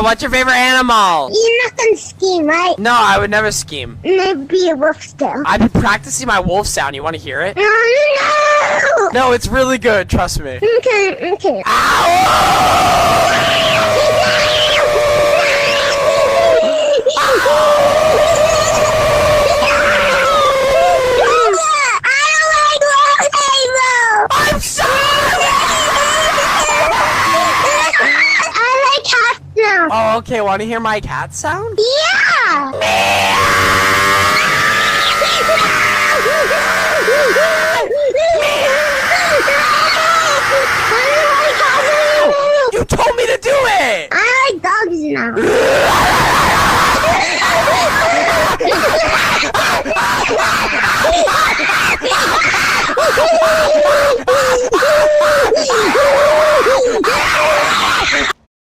What's your favorite animal? You're not gonna scheme, right? No, I would never scheme. Maybe a wolf still. I've been practicing my wolf sound. You want to hear it? No! No, it's really good. Trust me. Okay. I'm sorry! I like cats now. Oh, okay. Want to hear my cat sound? Yeah! You told me to do it!